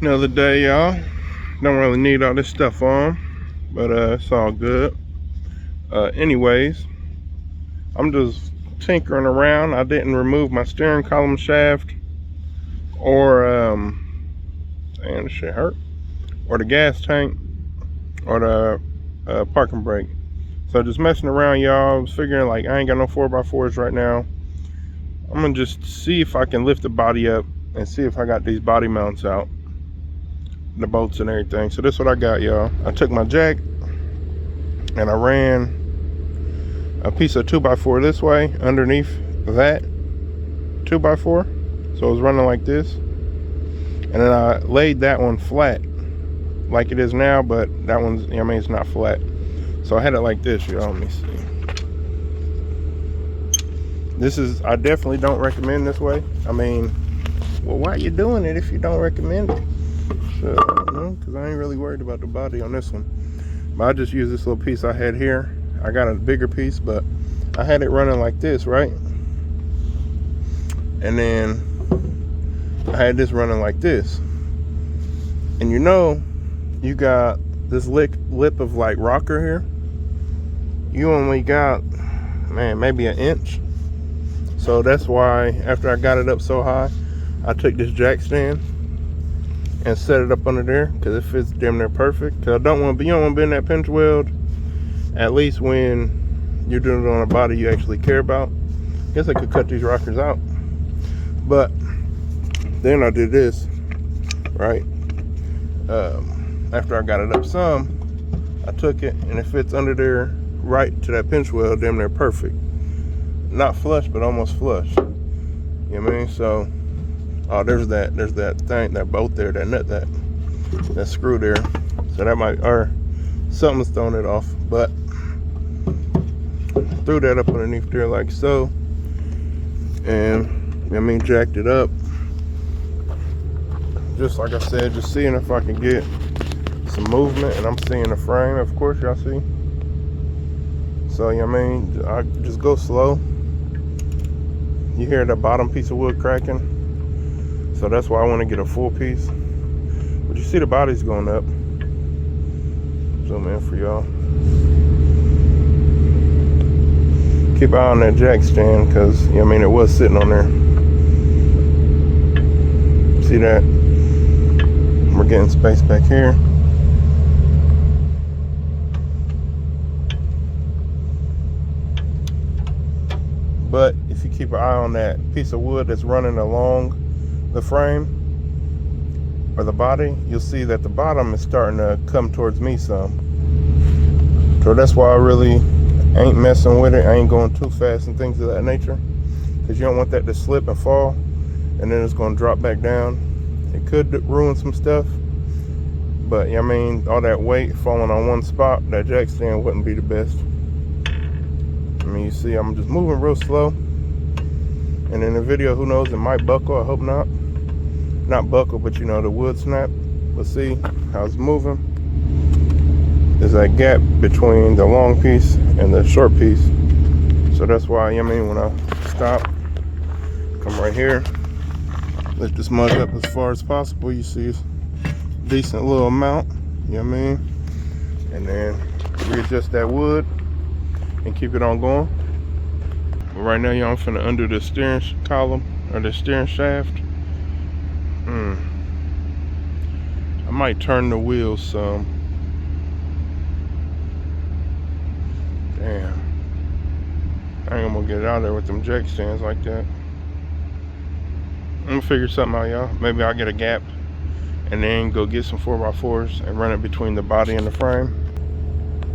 Another day, y'all. Don't really need all this stuff on, but it's all good. Anyways, I'm just tinkering around. I didn't remove my steering column shaft or and shit hurt, or the gas tank, or the parking brake. So just messing around, y'all. I was figuring, like, I ain't got no 4x4s right now. I'm gonna just see if I can lift the body up and see if I got these body mounts out, the bolts and everything. So this is what I got, y'all. I took my jack and I ran a piece of 2x4 this way underneath that 2x4, so it was running like this, and then I laid that one flat like it is now, but that one's, I mean, it's not flat, so I had it like this, y'all. Let me see. This is, I definitely don't recommend this way. I mean, well, why are you doing it if you don't recommend it? So, because I ain't really worried about the body on this one. But I just use this little piece I had here. I got a bigger piece, but I had it running like this, right? And then I had this running like this. And you know, you got this lip of like rocker here. You only got, man, maybe an inch. So that's why after I got it up so high, I took this jack stand and set it up under there, because it fits damn near perfect. Because I don't want to be, you don't want to be in that pinch weld, at least when you're doing it on a body you actually care about. Guess I could cut these rockers out. But then I did this, right? After I got it up some, I took it and it fits under there right to that pinch weld, damn near perfect. Not flush, but almost flush. You know what I mean? So, oh, there's that thing, that bolt there, that nut, that screw there. So that might, or something's throwing it off, but threw that up underneath there like so, and I mean, jacked it up. Just like I said, just seeing if I can get some movement, and I'm seeing the frame, of course, y'all see. So, you know what I mean, I just go slow. You hear the bottom piece of wood cracking, so that's why I want to get a full piece. But you see the body's going up. Zoom in for y'all. Keep an eye on that jack stand, because, you know what I mean, it was sitting on there. See that? We're getting space back here. But if you keep an eye on that piece of wood that's running along the frame or the body, you'll see that the bottom is starting to come towards me some. So that's why I really ain't messing with it. I ain't going too fast and things of that nature, because you don't want that to slip and fall and then it's going to drop back down. It could ruin some stuff, but I mean, all that weight falling on one spot, that jack stand wouldn't be the best. I mean, you see, I'm just moving real slow. And in the video, who knows, it might buckle. I hope not. Not buckle, but you know, the wood snap. Let's see how it's moving. There's that gap between the long piece and the short piece. So that's why, I mean, when I stop, come right here, lift this mug up as far as possible. You see it's a decent little amount, you know what I mean? And then readjust that wood and keep it on going. But right now, y'all, I'm finna undo the steering column, or the steering shaft. I might turn the wheels some. Damn. I ain't gonna get it out of there with them jack stands like that. I'm gonna figure something out, y'all. Maybe I'll get a gap and then go get some 4x4s and run it between the body and the frame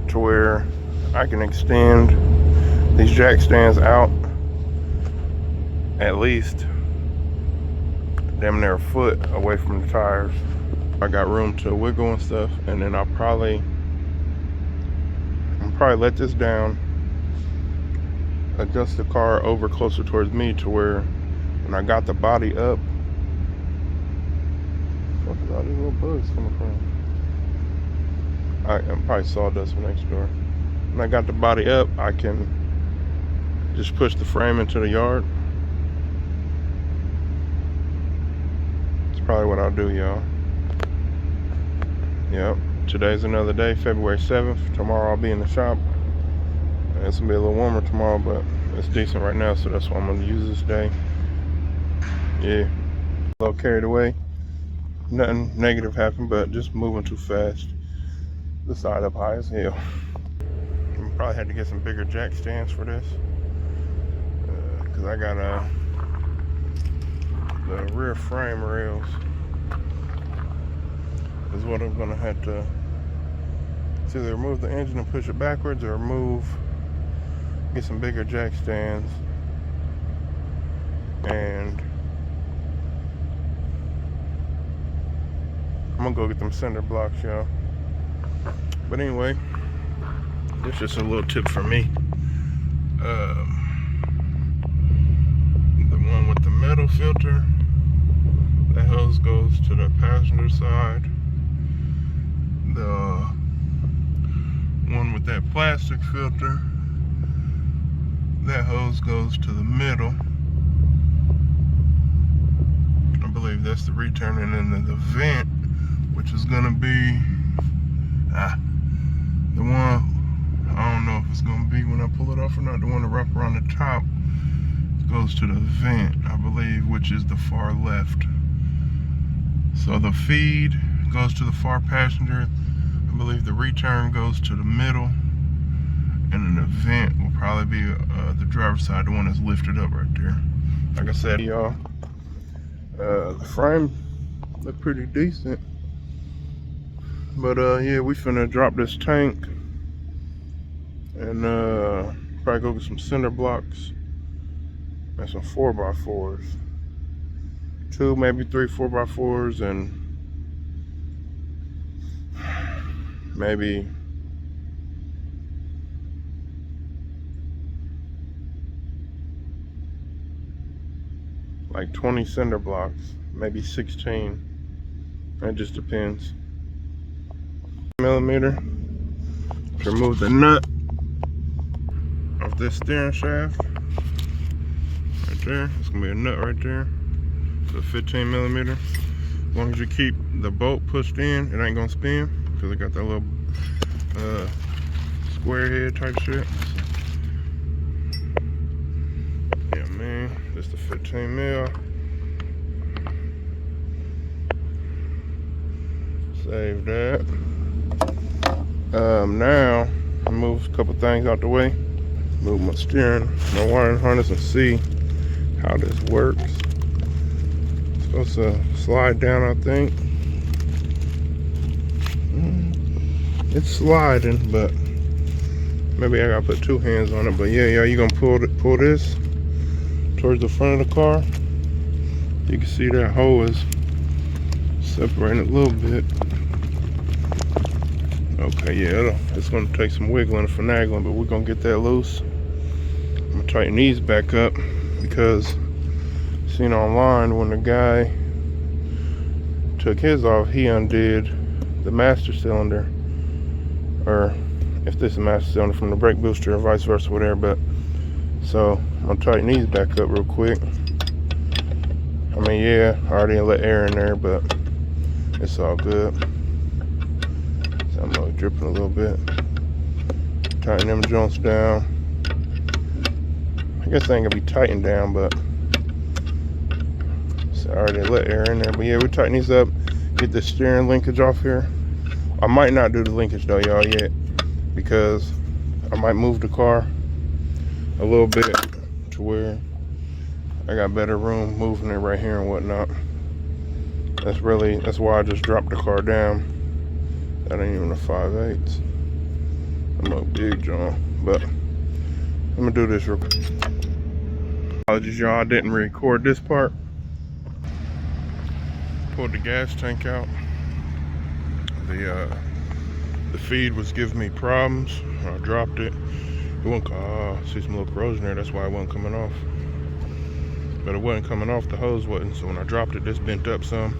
to where I can extend these jack stands out at least damn near a foot away from the tires. I got room to wiggle and stuff, and then I'll probably let this down, adjust the car over closer towards me to where when I got the body up, what is all these little bugs coming from? I'm probably sawdust from next door. When I got the body up, I can just push the frame into the yard. It's probably what I'll do, y'all. Yep, today's another day, February 7th. Tomorrow I'll be in the shop. It's gonna be a little warmer tomorrow, but it's decent right now, so that's why I'm gonna use this day. Yeah, a little carried away. Nothing negative happened, but just moving too fast. The side up high as hell. I probably had to get some bigger jack stands for this, because I got the rear frame rails is what I'm gonna have to either remove the engine and push it backwards, or get some bigger jack stands and I'm gonna go get them cinder blocks, y'all. But anyway, this is just a little tip for me. The one with the metal filter, that hose goes to the passenger side. The one with that plastic filter, that hose goes to the middle. I believe that's the return, and then the vent, which is gonna be the one, I don't know if it's gonna be when I pull it off or not, the one that wrap around the top goes to the vent, I believe, which is the far left. So the feed goes to the far passenger. I believe the return goes to the middle, and then the vent will probably be the driver's side, the one that's lifted up right there. Like I said, y'all, the frame look pretty decent. But yeah, we finna drop this tank and probably go get some cinder blocks and some 4x4s. 2, maybe 3 4x4s, and maybe like 20 cinder blocks, maybe 16. That just depends. Millimeter to remove the nut off this steering shaft right there. It's gonna be a nut right there. It's a 15 millimeter. As long as you keep the bolt pushed in, it ain't gonna spin, because it got that little square head type shit. Yeah, man, just a 15 mil. Save that. Now I move a couple things out the way. Move my steering, my wiring harness, and see how this works. It's supposed to slide down, I think. It's sliding, but maybe I gotta put 2 hands on it. But yeah, y'all, you gonna pull this towards the front of the car. You can see that hole is separating a little bit. Okay, yeah, it's gonna take some wiggling and finagling, but we're gonna get that loose. I'm gonna tighten these back up, because seen online when the guy took his off, he undid the master cylinder, or if this is a master cylinder from the brake booster, or vice versa, whatever. But so I'm gonna tighten these back up real quick. I mean, yeah, I already let air in there, but it's all good. So I'm gonna dripping a little bit. Tighten them joints down. I guess they ain't gonna be tightened down, but so I already let air in there. But yeah, we tighten these up, get the steering linkage off here. I might not do the linkage though, y'all, yet, because I might move the car a little bit to where I got better room moving it right here and whatnot. That's why I just dropped the car down. That ain't even a 5/8. I'm a big John, but I'm gonna do this real quick. Apologies, y'all, I didn't record this part. Pulled the gas tank out. The feed was giving me problems. I dropped it. It won't. See some little corrosion there. That's why it wasn't coming off. But it wasn't coming off. The hose wasn't. So when I dropped it, this bent up some.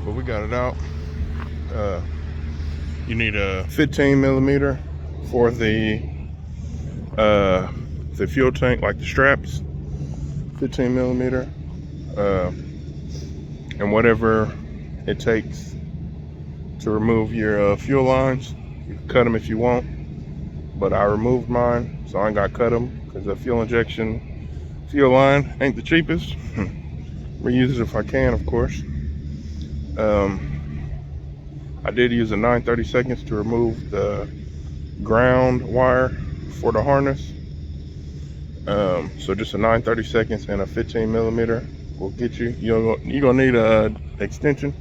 But we got it out. You need a 15 millimeter for the fuel tank, like the straps. 15 millimeter. And whatever it takes to remove your fuel lines. You can cut them if you want, but I removed mine, so I ain't got to cut them because the fuel injection fuel line ain't the cheapest. Reuse it if I can, of course. I did use a 9/32 to remove the ground wire for the harness. So just a 9/32 and a 15mm will get you. You're gonna need a extension,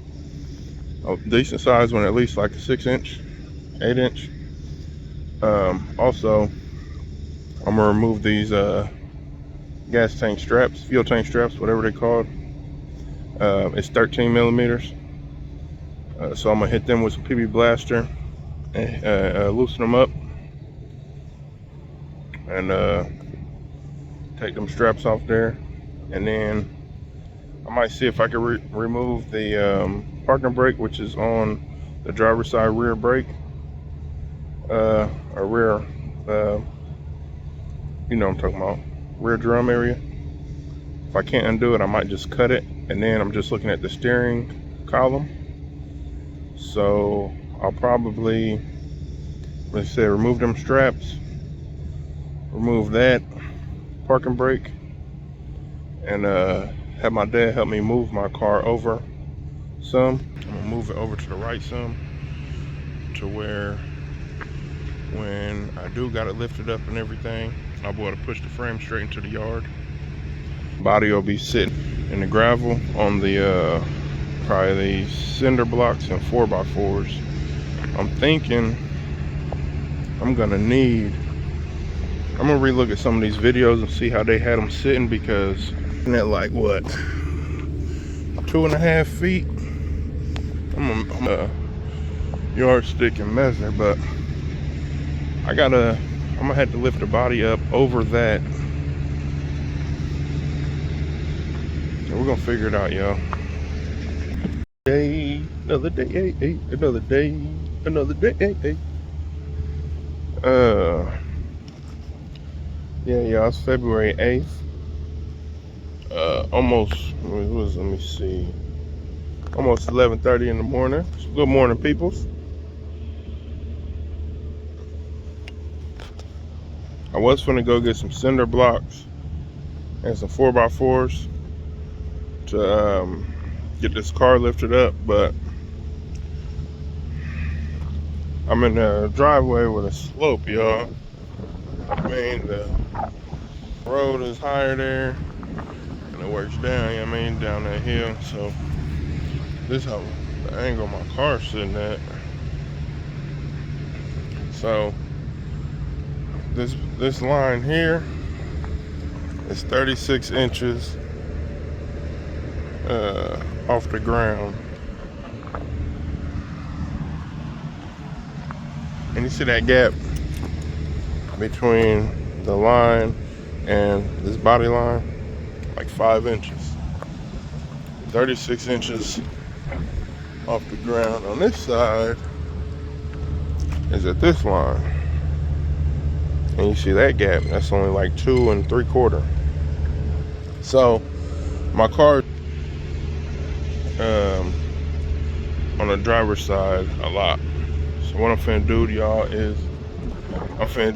a decent size one, at least like a 6-inch, 8-inch. Also, I'm gonna remove these gas tank straps, fuel tank straps, whatever they're called. It's 13mm. So I'm gonna hit them with some PB Blaster and loosen them up and take them straps off there. And then I might see if I can remove the parking brake, which is on the driver's side rear brake, or rear, you know what I'm talking about, rear drum area. If I can't undo it, I might just cut it. And then I'm just looking at the steering column. So I'll probably, let's say, remove them straps, remove that parking brake, and have my dad help me move my car over some. I'm gonna move it over to the right some, to where when I do got it lifted up and everything, I'll be able to push the frame straight into the yard. Body will be sitting in the gravel on the probably the cinder blocks and 4x4s. I'm thinking I'm gonna relook at some of these videos and see how they had them sitting, because at like what, 2.5 feet. I'm a yardstick and measure, but I'm gonna have to lift the body up over that. And we're gonna figure it out, y'all. Another day, another day, another day. Yeah, y'all, it's February 8th. Almost, let me see, almost 11:30 in the morning. Good morning, peoples. I was gonna go get some cinder blocks and some 4x4s to get this car lifted up, but I'm in a driveway with a slope, y'all. I mean, the road is higher there and it works down, you know what I mean, down that hill. So this is how the angle my car's sitting at. So this line here is 36 inches off the ground. And you see that gap between the line and this body line? Like 5 inches. 36 inches off the ground. On this side is at this line. And you see that gap, that's only like 2 3/4. So my car on the driver's side a lot. So what I'm finna do to y'all is I'm finna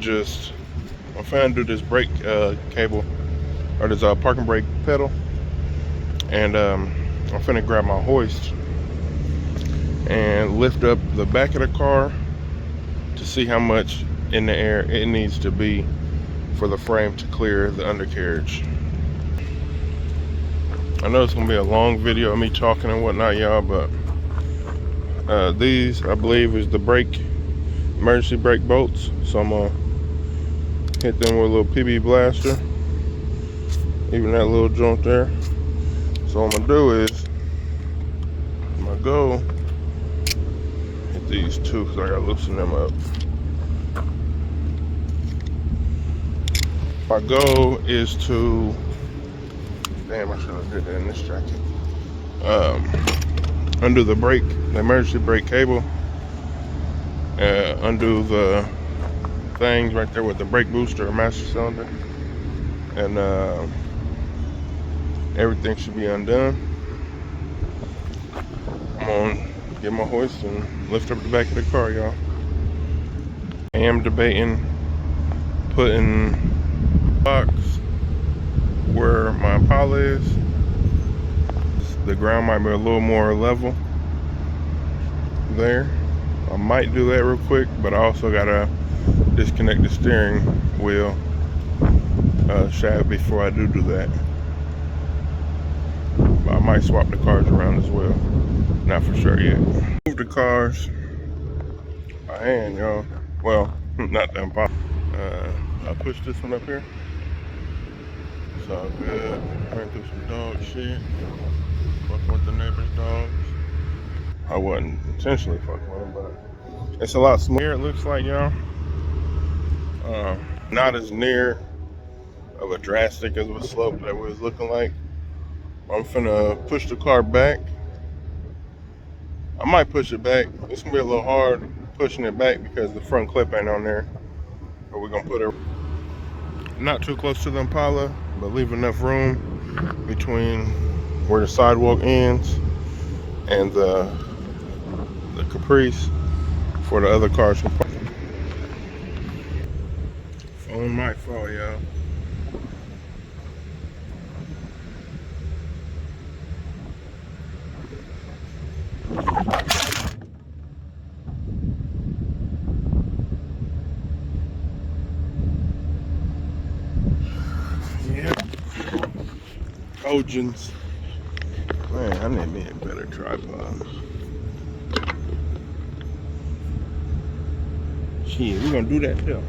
do this brake cable, or this parking brake pedal, and I'm finna grab my hoist and lift up the back of the car to see how much in the air it needs to be for the frame to clear the undercarriage. I know it's gonna be a long video of me talking and whatnot, y'all, but these, I believe, is the emergency brake bolts. So I'm gonna hit them with a little PB Blaster, even that little joint there. So what I'm gonna do is, I'm gonna go hit these two, because I gotta loosen them up. My goal is to, damn, I should have did that in this jacket. Undo the brake, the emergency brake cable, undo the things right there with the brake booster or master cylinder, and everything should be undone. I'm gonna get my hoist and lift up the back of the car, y'all. I am debating putting box where my Impala is. The ground might be a little more level there. I might do that real quick, but I also gotta disconnect the steering wheel shaft before I do that. But I might swap the cars around as well. Not for sure yet. Move the cars by hand, y'all. Well, not the Impala. I pushed this one up here. It's all good. Ran through some dog shit. Fucking with the neighbor's dogs. I wasn't intentionally fucking with them, but it's a lot smoother, it looks like, y'all. Not as near of a drastic as a slope that was looking like. I'm finna push the car back. I might push it back. It's gonna be a little hard pushing it back because the front clip ain't on there. But we're gonna put it not too close to the Impala, but leave enough room between where the sidewalk ends and the Caprice for the other cars to park. Phone might fall, y'all. Yeah. Ogins. Man, I need me a better tripod. Shit, we're gonna do that too.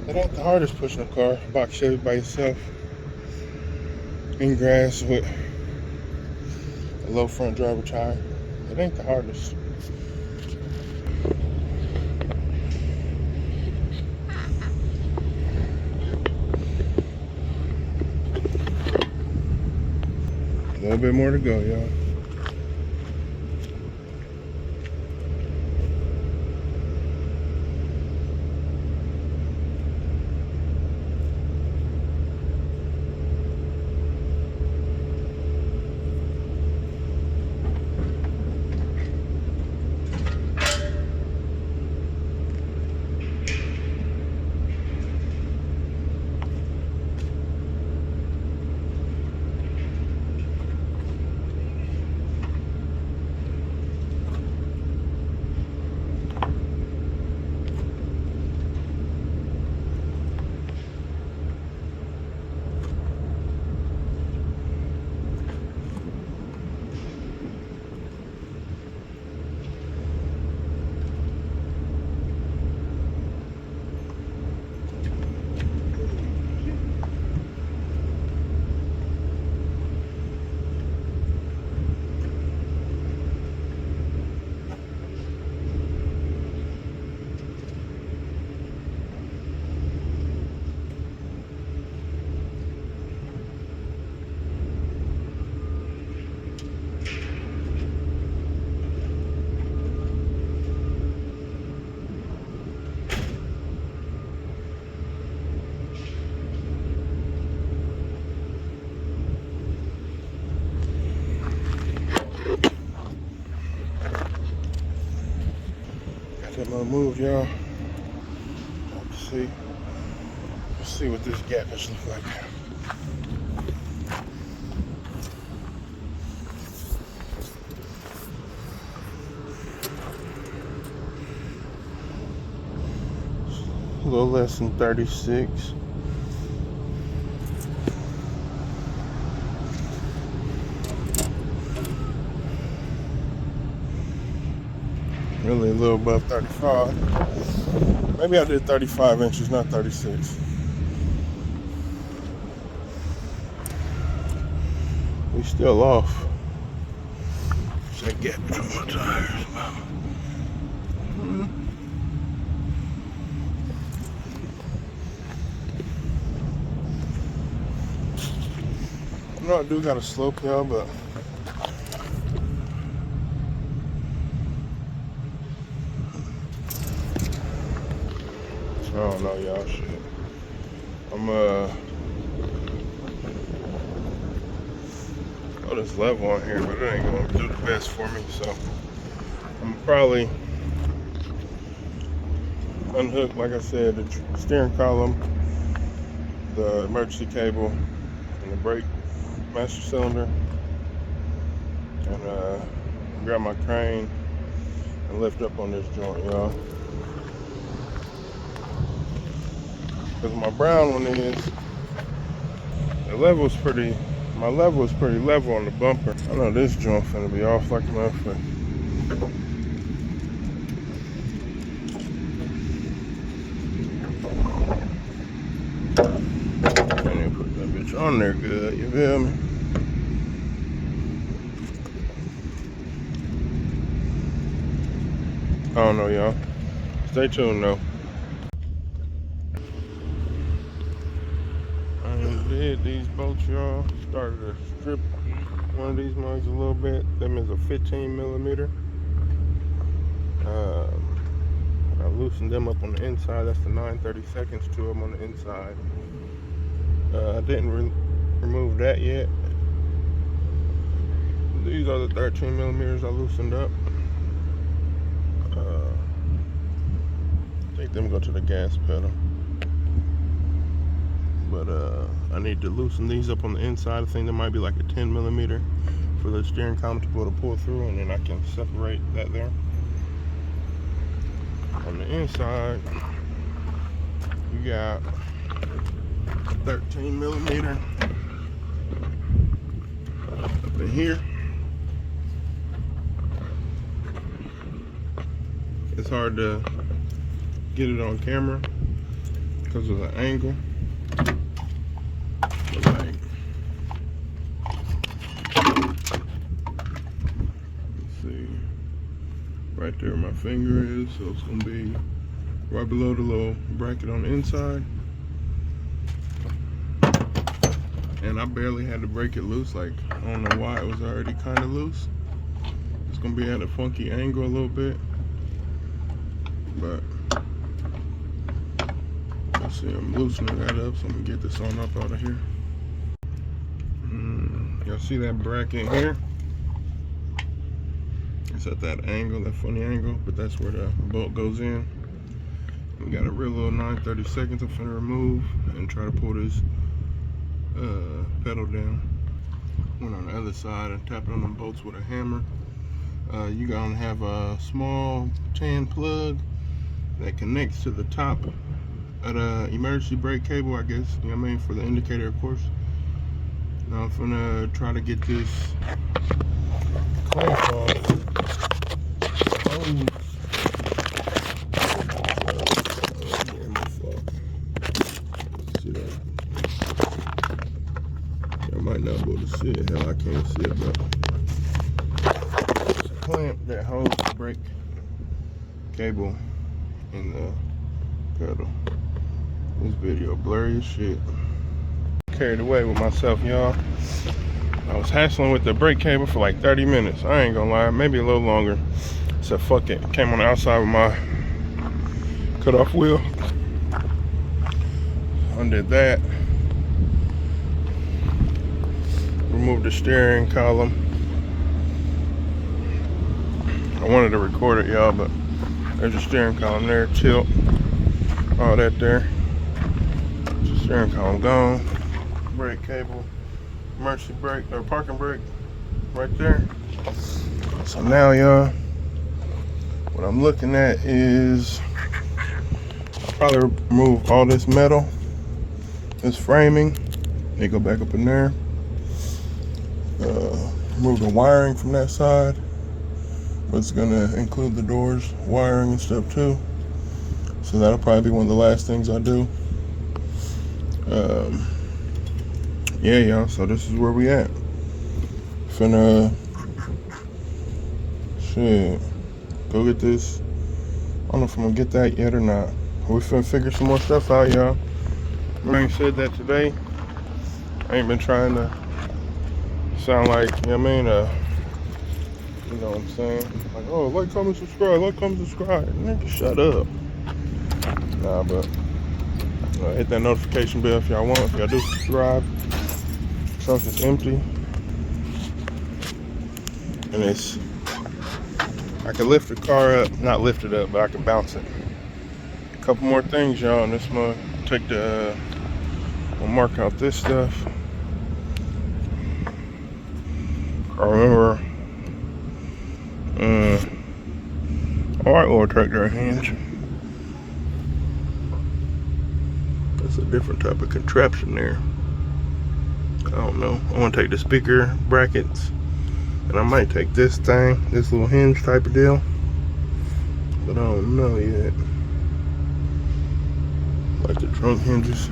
It ain't the hardest pushing a car, box Chevy by yourself in grass with a low front driver tire. It ain't the hardest. A little bit more to go, y'all. removed, y'all. Let's see what this gappage looks like. A little less than 36. Really a little above 35. Maybe I did 35 inches, not 36. We still off. It's that gap between my tires. I know I do got a slope, y'all, but I don't know, y'all. Shit. Oh, this level on here, but it ain't gonna do the best for me, so I'm probably unhook, like I said, the steering column, the emergency cable, and the brake master cylinder, and grab my crane and lift up on this joint, y'all. Because my brown one is, my level is pretty level on the bumper. I know this joint finna be off like a motherfucker. On there good, you feel me? I don't know, y'all. Stay tuned though. I did these bolts, y'all. Started to strip one of these mugs a little bit. Them is a 15 millimeter. I loosened them up on the inside. That's the 9/32, two of them on the inside. I didn't remove that yet. These are the 13 millimeters I loosened up. I think them go to the gas pedal. But I need to loosen these up on the inside. I think there might be like a 10 millimeter for the steering column to be able to pull through, and then I can separate that there. On the inside, you got 13 millimeter up in here. It's hard to get it on camera because of the angle. But like, let's see, right there my finger is, so it's gonna be right below the little bracket on the inside. And I barely had to break it loose. Like, I don't know why it was already kind of loose. It's gonna be at a funky angle a little bit, but let's see, I'm loosening that up, so I'm gonna get this on up out of here. Y'all see that bracket here? It's at that angle, that funny angle, but that's where the bolt goes in. We got a real little 9/32 I'm finna remove and try to pull this pedal down. Went on the other side and tapping on them bolts with a hammer. You gonna have a small tan plug that connects to the top of the emergency brake cable, I guess, you know what I mean, for the indicator, of course. Now I'm gonna try to get this clamp off. See that? I might not be able to see it. Hell, I can't see it, but it's a clamp that holds the brake cable in the pedal. This video blurry as shit. Carried away with myself, y'all. I was hassling with the brake cable for like 30 minutes. I ain't gonna lie, maybe a little longer. So fuck it. Came on the outside with my cut-off wheel. Undid that. Removed the steering column. I wanted to record it, y'all, but There's a steering column there, tilt, all that there. There's a steering column gone. Brake cable, emergency brake, or parking brake right there. So now, y'all, what I'm looking at is I'll probably remove all this metal, this framing. They go back up in there. Remove the wiring from that side. It's gonna include the doors, wiring and stuff too. So that'll probably be one of the last things I do. Yeah, y'all, so this is where we at. Finna, shit, go get this. I don't know if I'm gonna get that yet or not. We finna figure some more stuff out, y'all. I ain't said that today. I ain't been trying to sound like, you know what I mean, you know what I'm saying? Like, oh, like, comment, subscribe, like, comment, subscribe. Nigga, shut up. Nah, but hit that notification bell if y'all want. If y'all do subscribe. Trunk is empty. And it's, I can lift the car up, not lift it up, but I can bounce it. A couple more things, y'all, and this month. Take the, we'll mark out this stuff. I remember, alright, oil tractor hinge. That's a different type of contraption there. I don't know. I want to take the speaker brackets, and I might take this thing, this little hinge type of deal, but I don't know yet. Like the trunk hinges.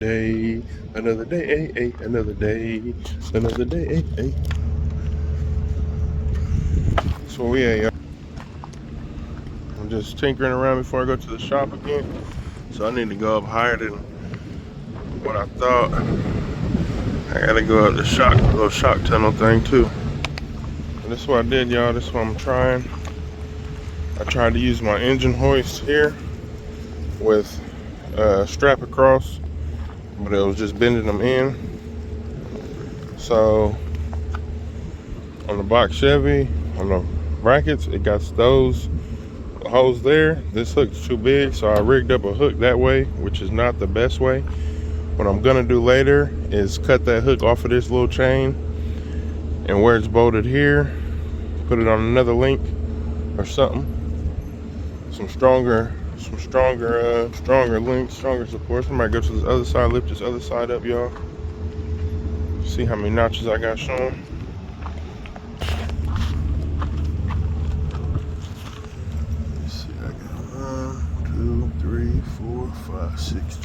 Day, another day, another day, another day. So yeah, y'all. I'm just tinkering around before I go to the shop again. So I need to go up higher than what I thought. I gotta go up the little shock tunnel thing too. And this is what I did, y'all. This is what I'm trying. I tried to use my engine hoist here with a strap across, but it was just bending them in. So on the box Chevy, on the brackets, it got those holes there. This hook's too big, so I rigged up a hook that way, which is not the best way. What I'm gonna do later is cut that hook off of this little chain, and where it's bolted here, put it on another link or something. Some stronger links, stronger supports. I might go to this other side, lift this other side up, y'all. See how many notches I got showing. Let's see, I got 1, 2, 3, 4, 5, 6.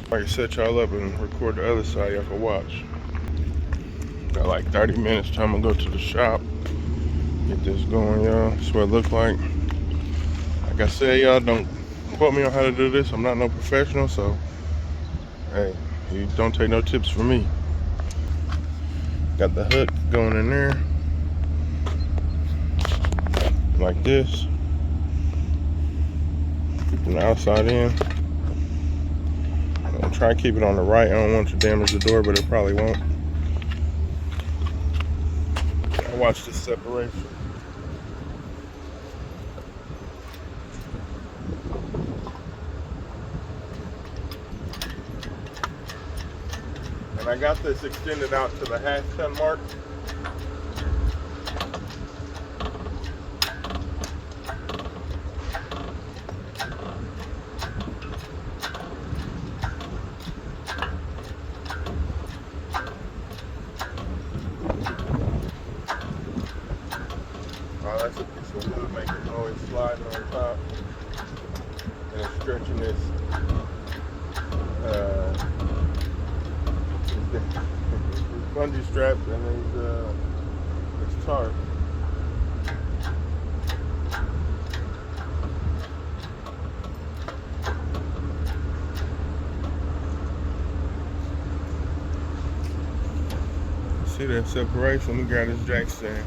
I can set y'all up and record the other side, y'all can watch. Got like 30 minutes time. I'm gonna go to the shop, get this going, y'all. That's what it look like. Like I said, y'all, don't quote me on how to do this. I'm not no professional, so hey, you don't take no tips from me. Got the hook going in there like this, from the outside in. I'm gonna try to keep it on the right. I don't want to damage the door, but it probably won't. I watch this separation. And I got this extended out to the half ton mark. Oh, that's a piece of wood making noise sliding on top. And it's stretching this bungee strap and this tarp. See that separation? Let me grab this jack stand.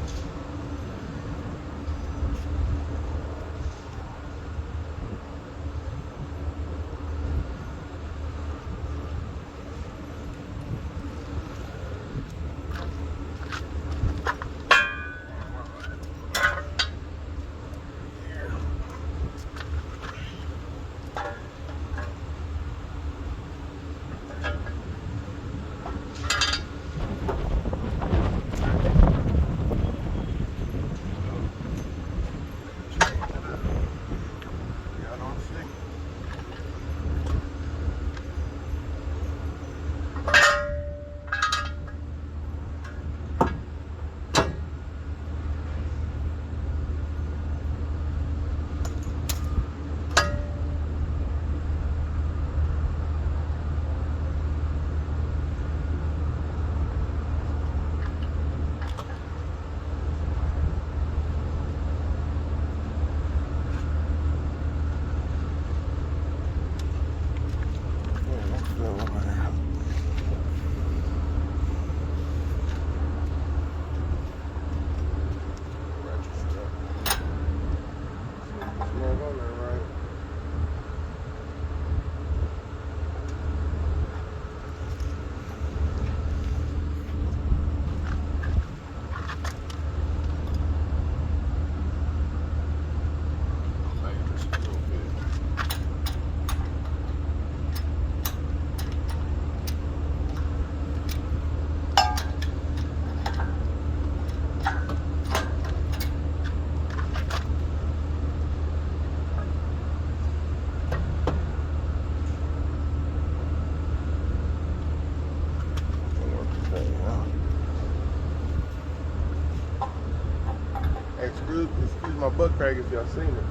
butt crack if y'all seen it.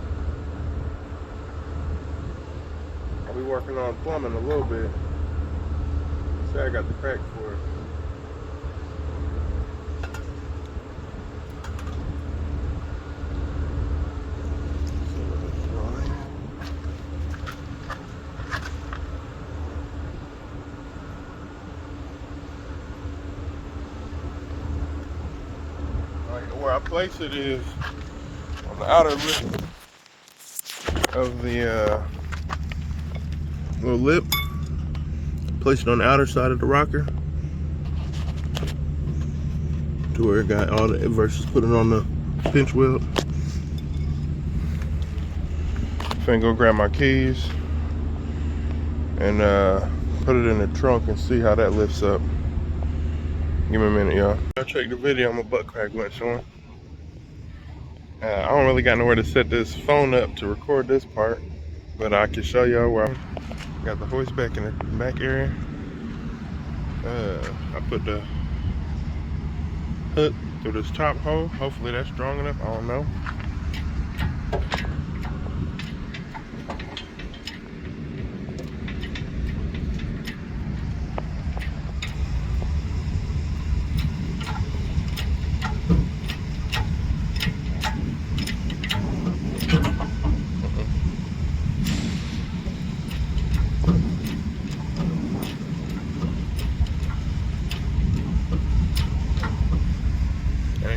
I'll be working on plumbing a little bit. See, I got the crack for it. Where I place it is on the outer lip of the little lip. Place it on the outer side of the rocker to where it got all the versus put it on the pinch wheel. Finna go grab my keys and put it in the trunk and see how that lifts up. Give me a minute, y'all. I'll check the video on my butt crack went showing. I don't really got nowhere to set this phone up to record this part, but I can show y'all where I got the hoist back in the back area. I put the hook through this top hole. Hopefully that's strong enough. I don't know.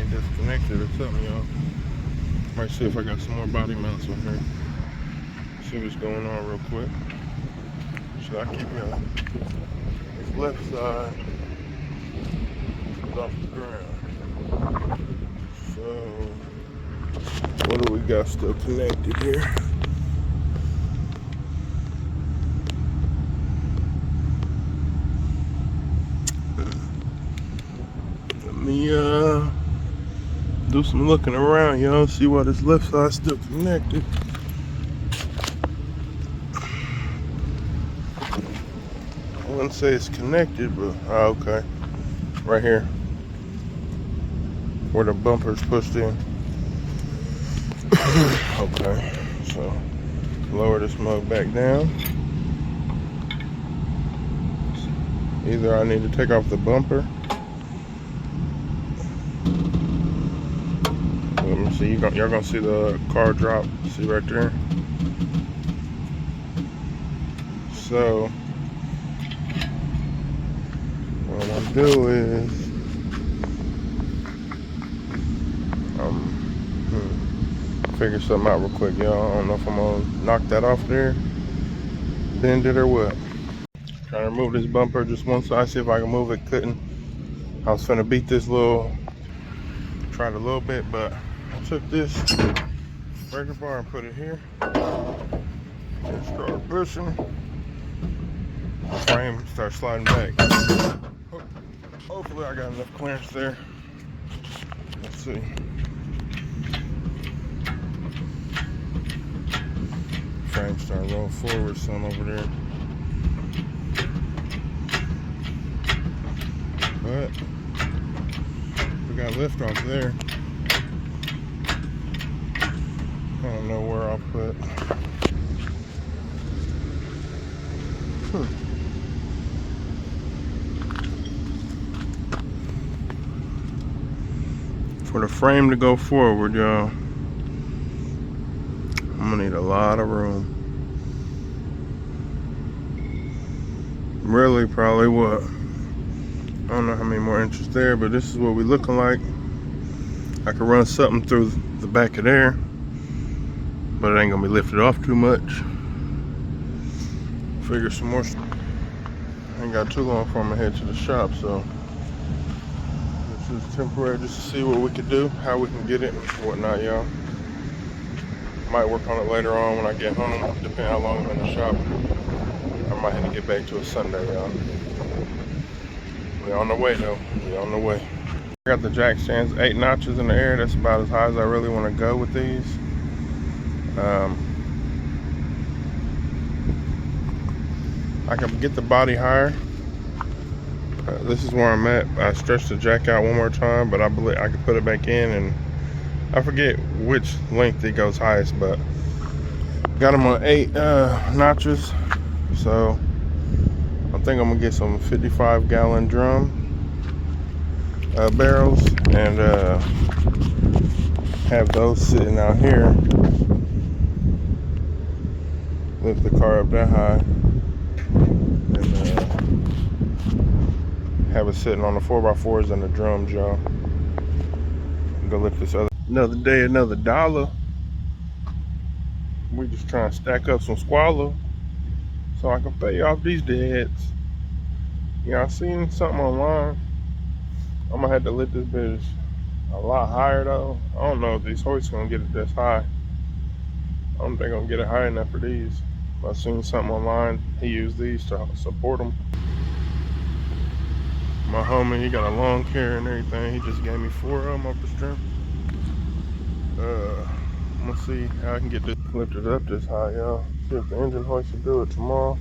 Disconnected or something, y'all. Might see if I got some more body mounts on here. See what's going on real quick. Should I keep y'all? This left side is off the ground. So what do we got still connected here? Let me do some looking around, y'all. See why this left side's still connected. I wouldn't say it's connected, but okay. Right here, where the bumper's pushed in. Okay, so lower this mug back down. Either I need to take off the bumper. Let me see, y'all gonna see the car drop. See right there. So what I'll do is figure something out real quick, y'all. I don't know if I'm gonna knock that off there, bend it or what. Trying to remove this bumper just one side, see if I can move it. Couldn't. I was finna beat this tried a little bit, but I took this breaker bar and put it here. And start pushing. The frame starts sliding back. Hopefully I got enough clearance there. Let's see. Frame start rolling forward some over there. But we got lift off there. I don't know where I'll put. For the frame to go forward, y'all, I'm gonna need a lot of room. Really, probably what? I don't know how many more inches there, but this is what we looking like. I could run something through the back of there, but it ain't gonna be lifted off too much. Figure some more. I ain't got too long before I'm gonna head to the shop, so this is temporary just to see what we could do, how we can get it and whatnot, y'all. Might work on it later on when I get home, depending how long I'm in the shop. I might have to get back to it Sunday, y'all. We on the way though, we on the way. I got the jack stands 8 notches in the air. That's about as high as I really want to go with these. I can get the body higher. This is where I'm at. I stretched the jack out one more time, but I believe I can put it back in and I forget which length it goes highest, but got them on 8 notches. So I think I'm gonna get some 55-gallon drum barrels and have those sitting out here. Lift the car up that high and have it sitting on the 4x4s and the drums, y'all. Go lift this other. Another day, another dollar. We just trying to stack up some squalor so I can pay off these debts. Yeah, I seen something online. I'm gonna have to lift this bitch a lot higher though. I don't know if these hoists gonna get it this high. I don't think I'm gonna get it high enough for these. I seen something online. He used these to support them. My homie, he got a lawn care and everything. He just gave me 4 of them off the strip. I'm gonna see how I can get this lifted up this high, y'all. See if the engine hoist will do it tomorrow.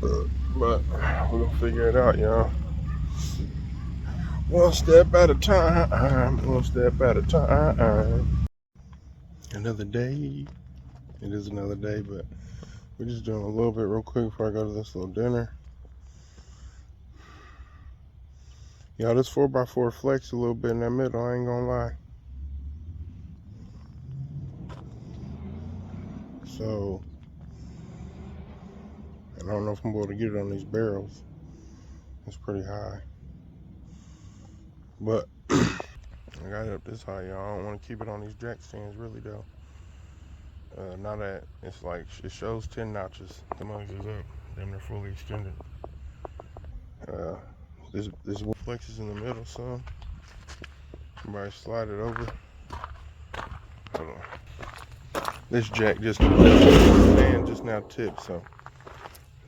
But we're gonna figure it out, y'all. One step at a time. One step at a time. Another day. It is another day, but we're just doing a little bit real quick before I go to this little dinner. Y'all, this 4x4 flex a little bit in that middle, I ain't gonna lie. So, and I don't know if I'm able to get it on these barrels. It's pretty high. But I got it up this high, y'all. I don't want to keep it on these jack stands, really, though. Now that it's like, it shows 10 notches. The mugs is up. Them they're fully extended. This flexes in the middle, son. Somebody slide it over. Hold on. This jack just now tipped, so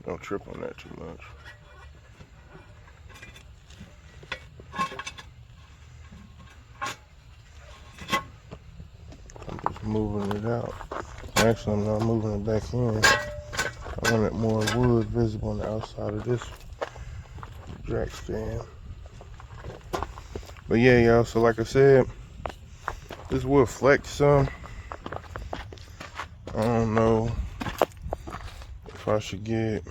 don't trip on that too much. I'm just moving it out. Actually, I'm not moving it back in. I want it more wood visible on the outside of this jack stand. But yeah, y'all, so like I said, this will flex some. I don't know if I should get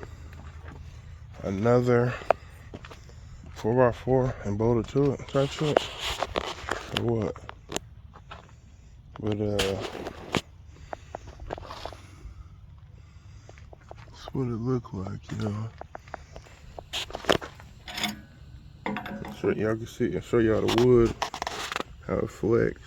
another 4x4 and bolt it to it type shit or what. But that's what it looked like, you know. So y'all can see, I'll show y'all the wood, how it flex.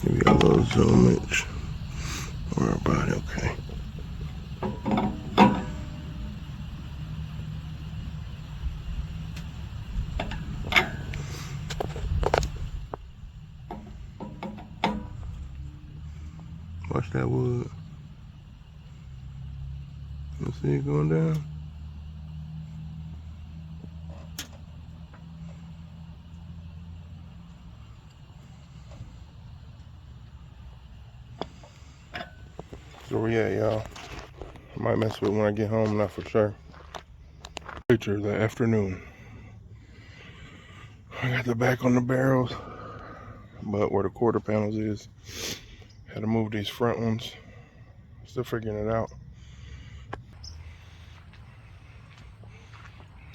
Give you a little zoomage. Don't worry about it, okay. Watch that wood. You see it going down? So where we at, y'all? I might mess with it when I get home, not for sure. Picture the afternoon. I got the back on the barrels, but where the quarter panels is, had to move these front ones. Still figuring it out.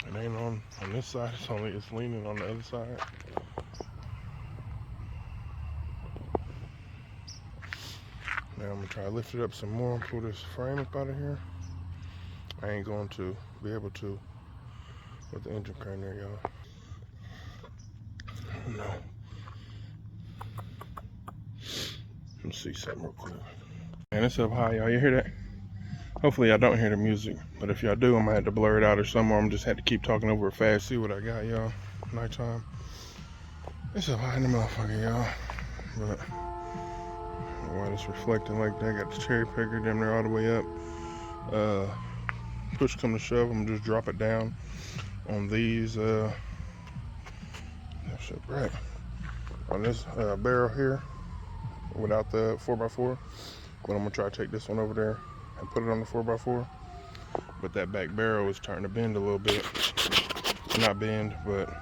It ain't on this side, it's leaning on the other side. Now I'm gonna try to lift it up some more and pull this frame up out of here. I ain't going to be able to with the engine crane there, y'all. No. Let me see something real quick. Man, it's up high, y'all. You hear that? Hopefully y'all don't hear the music, but if y'all do, I'm gonna have to blur it out or something, or I'm just had to keep talking over it fast. See what I got, y'all. Nighttime. It's up high in the motherfucker, y'all. But why it's reflecting like that? Got the cherry picker damn near all the way up. Push come to shove, I'm gonna just drop it down on these. That shit bright. on this barrel here without the 4x4, but I'm gonna try to take this one over there and put it on the 4x4. But that back barrel is starting to bend a little bit. Not bend, but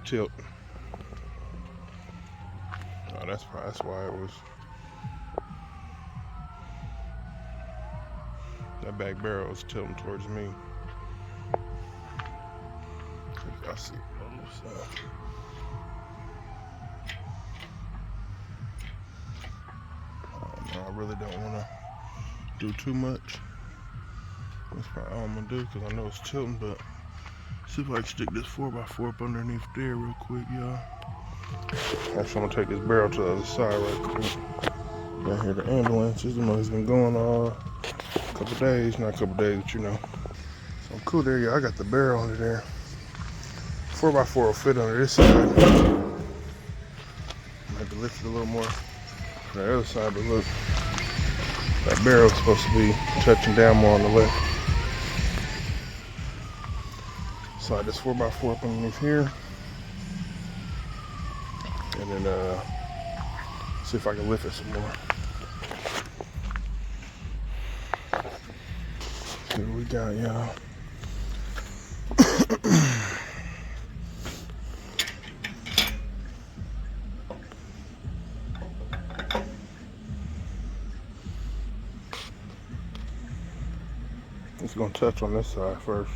tilt. Oh, that's why it was. That back barrel is tilting towards me. I see it on this side. I really don't want to do too much. That's probably all I'm gonna do because I know it's tilting, but see if I can stick this 4x4 up underneath there real quick, y'all. Actually, I'm gonna take this barrel to the other side right quick. I hear the ambulance. You know, it's been going on a couple days, not a couple days, but you know. So I'm cool there, y'all. I got the barrel under there. 4x4 will fit under this side. Maybe lift it a little more from the other side, but look, that barrel's supposed to be touching down more on the left. Slide this 4x4 up underneath here, and then see if I can lift it some more. See what we got, y'all. It's gonna touch on this side first.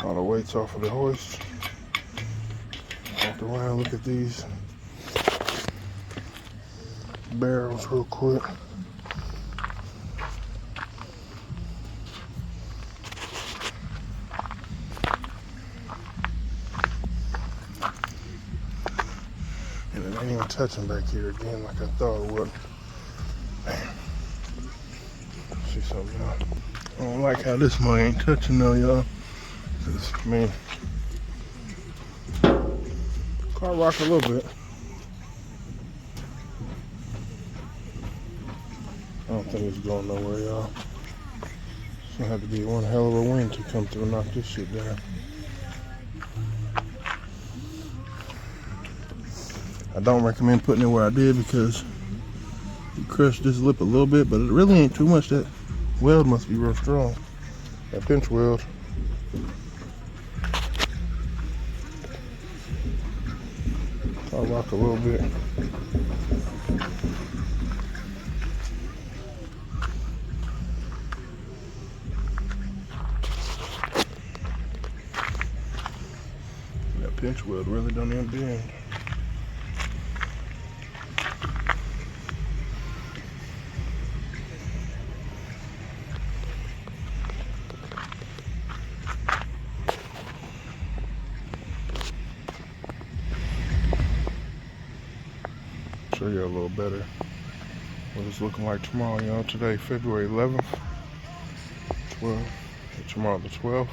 All the weight's off of the hoist. Walk around, look at these barrels real quick. And it ain't even touching back here again like I thought it would. Damn. See something, y'all. I don't like how this mug ain't touching though, y'all. Cause, I mean, car rock a little bit. I don't think it's going nowhere, y'all. It's gonna have to be one hell of a wind to come through and knock this shit down. I don't recommend putting it where I did because you crushed this lip a little bit, but it really ain't too much. That weld must be real strong. That pinch weld. I'll rock a little bit. That pinch weld really don't even bend. Show you a little better what it's looking like tomorrow, y'all. Today, February 11th, 12th. Tomorrow the 12th.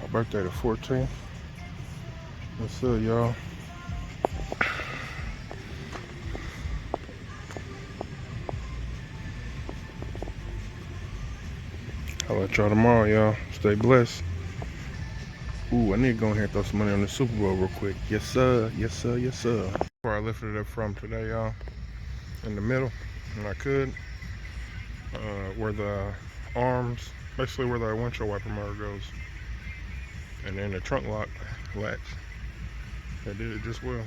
My birthday the 14th. What's up, y'all? I'll let y'all tomorrow, y'all. Stay blessed. Ooh, I need to go in here and throw some money on the Super Bowl real quick. Yes, sir. Yes, sir. Yes, sir. Where I lifted it up from today, y'all. In the middle, and I could. Where the arms, basically where the windshield wiper motor goes. And then the trunk lock latch. That did it just well.